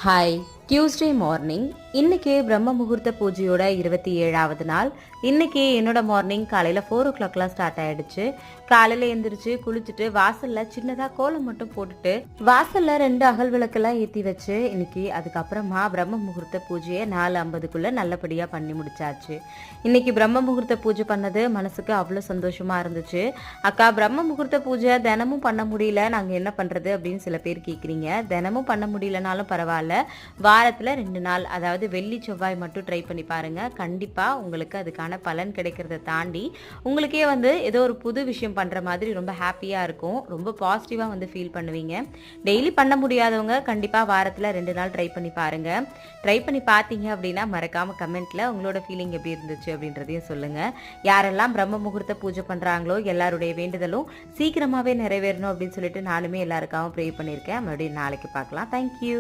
Hi, Tuesday morning. இன்னைக்கு பிரம்ம முகூர்த்த பூஜையோட 27வது நாள். இன்னைக்கு என்னோட மார்னிங் காலையில் 4 o'clockலாம் ஸ்டார்ட் ஆயிடுச்சு. காலையில் எழுந்திரிச்சு குளிச்சுட்டு வாசல்ல சின்னதாக கோலம் மட்டும் போட்டுட்டு வாசல்ல 2 அகல் விளக்கெல்லாம் ஏற்றி வச்சு இன்னைக்கு அதுக்கப்புறமா பிரம்ம முகூர்த்த பூஜையை 4:50க்குள்ள நல்லபடியாக பண்ணி முடிச்சாச்சு. இன்னைக்கு பிரம்ம முகூர்த்த பூஜை பண்ணது மனசுக்கு அவ்வளோ சந்தோஷமா இருந்துச்சு. அக்கா, பிரம்ம முகூர்த்த பூஜை தினமும் பண்ண முடியல, நாங்கள் என்ன பண்ணுறது அப்படின்னு சில பேர் கேட்குறீங்க. தினமும் பண்ண முடியலனாலும் பரவாயில்ல, வாரத்தில் 2 நாள், அதாவது வெள்ளி செவ்வாய் மட்டும் ட்ரை பண்ணி பாருங்க. கண்டிப்பாக உங்களுக்கு அதுக்கான பலன் கிடைக்கிறத தாண்டி உங்களுக்கே ஏதோ ஒரு புது விஷயம் பண்ணுற மாதிரி ரொம்ப ஹாப்பியாக இருக்கும். ரொம்ப பாசிட்டிவாக ஃபீல் பண்ணுவீங்க. டெய்லி பண்ண முடியாதவங்க கண்டிப்பாக வாரத்தில் 2 நாள் ட்ரை பண்ணி பாருங்க. ட்ரை பண்ணி பார்த்தீங்க அப்படின்னா மறக்காமல் கமெண்ட்டில் உங்களோட ஃபீலிங் எப்படி இருந்துச்சு அப்படின்றதையும் சொல்லுங்கள். யாரெல்லாம் பிரம்ம முகூர்த்த பூஜை பண்ணுறாங்களோ எல்லாருடைய வேண்டுதலும் சீக்கிரமாகவே நிறைவேறணும் அப்படின்னு சொல்லிட்டு நானுமே எல்லாருக்காகவும் ப்ரே பண்ணியிருக்கேன். மறுபடியும் நாளைக்கு பார்க்கலாம். தேங்க்யூ.